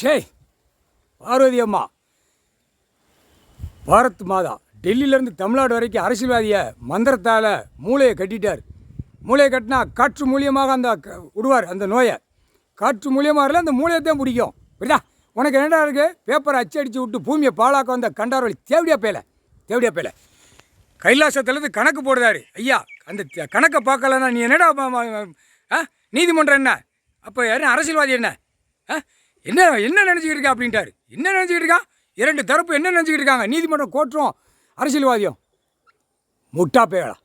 ஷே பார்வதி அம்மா பாரத் மாதா டெல்லியிலேருந்து தமிழ்நாடு வரைக்கும் அரசியல்வாதியை மந்திரத்தால் மூளையை கட்டிட்டார். மூளையை கட்டினா காற்று மூலியமாக அந்த விடுவார் அந்த நோயை. காற்று மூலியமாக இல்லை, அந்த மூளையை பிடிக்கும். புரியுதா? உனக்கு என்னடா இருக்குது? பேப்பரை அடித்து விட்டு பூமியை பாழாக்க வந்த கண்டாரோலி தேவடியா பேல கைலாசத்துலேருந்து கணக்கு போடுதாரு. ஐயா, அந்த கணக்கை பார்க்கலன்னா நீ என்னடா நீதிமன்றம் என்ன? அப்போ என்ன அரசியல்வாதி என்ன என்ன என்ன நினச்சிக்கிட்டு இருக்கா அப்படின்ட்டார். என்ன நினச்சிக்கிட்டு இருக்கான்? இரண்டு தரப்பு என்ன நினச்சிக்கிட்டு இருக்காங்க? நீதிமன்றம் கோர்ட்டும் அரசியல்வாதியும். முட்டா பேயலா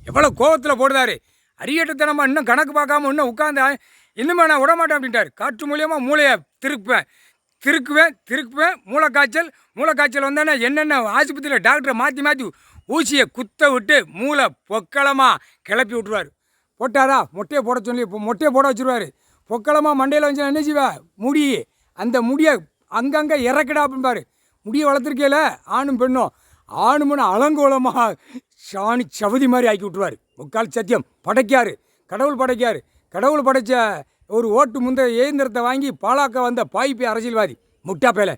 எவ்வளோ கோபத்தில் போடுதாரு. அரியட்டத்தனமாக இன்னும் கணக்கு பார்க்காம இன்னும் உட்காந்து இன்னுமே நான் விடமாட்டேன் அப்படின்ட்டார். காற்று மூலியமாக மூளையை திருக்குவேன். மூளைக்காய்ச்சல் வந்தோன்னே என்னென்ன ஆஸ்பத்திரியில் டாக்டரை மாற்றி ஊசியை குத்த விட்டு மூளை பொக்களமாக கிளப்பி விட்ருவார். போட்டாரா? மொட்டையை போட சொல்லி இப்போ மொட்டையை போட வச்சுருவார். பொக்களமாக மண்டையில் வந்து என்ன செய்வேன்? முடி, அந்த முடியை அங்கங்கே இறக்கடா அப்படின்பார். முடியை வளர்த்துருக்கையில ஆணும் பெண்ணும் அலங்கோலமாக சாணி சவதி மாதிரி ஆக்கி விட்ருவார். முக்கால் சத்தியம் படைக்காரு. கடவுள் படைத்த ஒரு ஓட்டு முந்தைய இயந்திரத்தை வாங்கி பாலாக்க வந்த பாய்ப்பே அரசியல்வாதி முட்டா பேலை.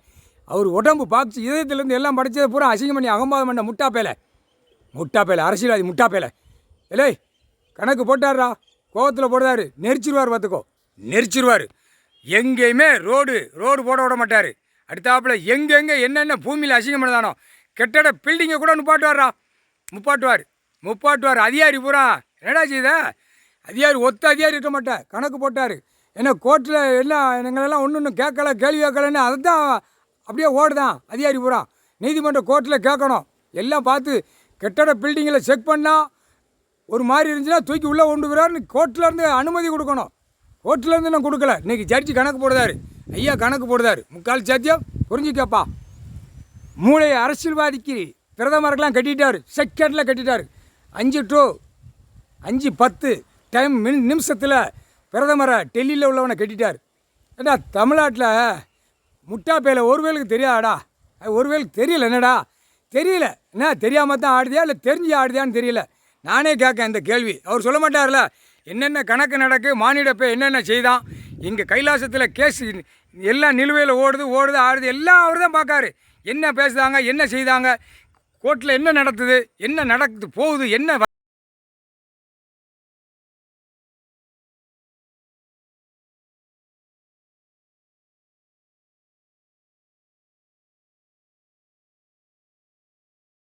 அவர் உடம்பு பாக்ஸ் இதயத்திலேருந்து எல்லாம் படைச்சதை பூரா அசிங்கம் பண்ணி அகம்பாதம் பண்ண முட்டா பேலை அரசியல்வாதி முட்டா பேலை. இல்லை கணக்கு போட்டாரா? கோவத்தில் போடுறாரு. நெரிச்சிருவார். எங்கேயுமே ரோடு போட விட மாட்டார். அடுத்தாப்புல எங்கெங்கே என்னென்ன பூமியில் அசிங்கம் பண்ணதானோ கெட்டட பில்டிங்கை கூட முப்பாட்டுவார். அதிகாரி பூரா என்னடா செய்த? ஒத்த அதிகாரி இருக்க மாட்டேன். கணக்கு போட்டார். ஏன்னா கோர்ட்டில் எல்லாம் எங்களெல்லாம் ஒன்று கேட்கல, கேள்வி கேட்கலன்னு அதை தான் அப்படியே ஓடுதான் அதிகாரி பூரா. நீதிமன்ற கோர்ட்டில் கேட்கணும். எல்லாம் பார்த்து கெட்டட பில்டிங்கில் செக் பண்ணால் ஒரு மாதிரி இருந்துச்சுன்னா தூக்கி உள்ளே கொண்டு போகிறாருன்னு கோர்ட்டிலேருந்து அனுமதி கொடுக்கணும். கோர்ட்டிலேருந்து நான் கொடுக்கல. இன்றைக்கி ஜட்ஜி கணக்கு போடுதாரு. ஐயா கணக்கு போடுதாரு. முக்கால் சத்தியம் புரிஞ்சுக்கப்பா. மூளையை அரசியல்வாதிக்கு பிரதமருக்கெல்லாம் கட்டிட்டார். செகண்டில் கட்டிட்டார். 5 to 5:10 டைம் நிமிஷத்தில் பிரதமரை டெல்லியில் உள்ளவனை கட்டிட்டார். ஏடா தமிழ்நாட்டில் முட்டா பேல ஒருவேளுக்கு தெரியாதா? ஒருவேளுக்கு தெரியல. என்னடா தெரியல? என்ன தெரியாமல் தான் ஆடுதியா இல்லை தெரிஞ்சு ஆடுதியான்னு தெரியல. நானே கேட்கேன் இந்த கேள்வி. அவர் சொல்ல மாட்டார்ல என்னென்ன கணக்கு நடக்கு, மானிடப்பை என்னென்ன செய்தான். இங்கே கைலாசத்தில் கேஸ் எல்லாம் நிலுவையில் ஓடுது ஆடுது எல்லாம் அவர் தான் பார்க்காரு. என்ன பேசுதாங்க, என்ன செய்தாங்க, கோர்ட்டில் என்ன நடக்குது போகுது, என்ன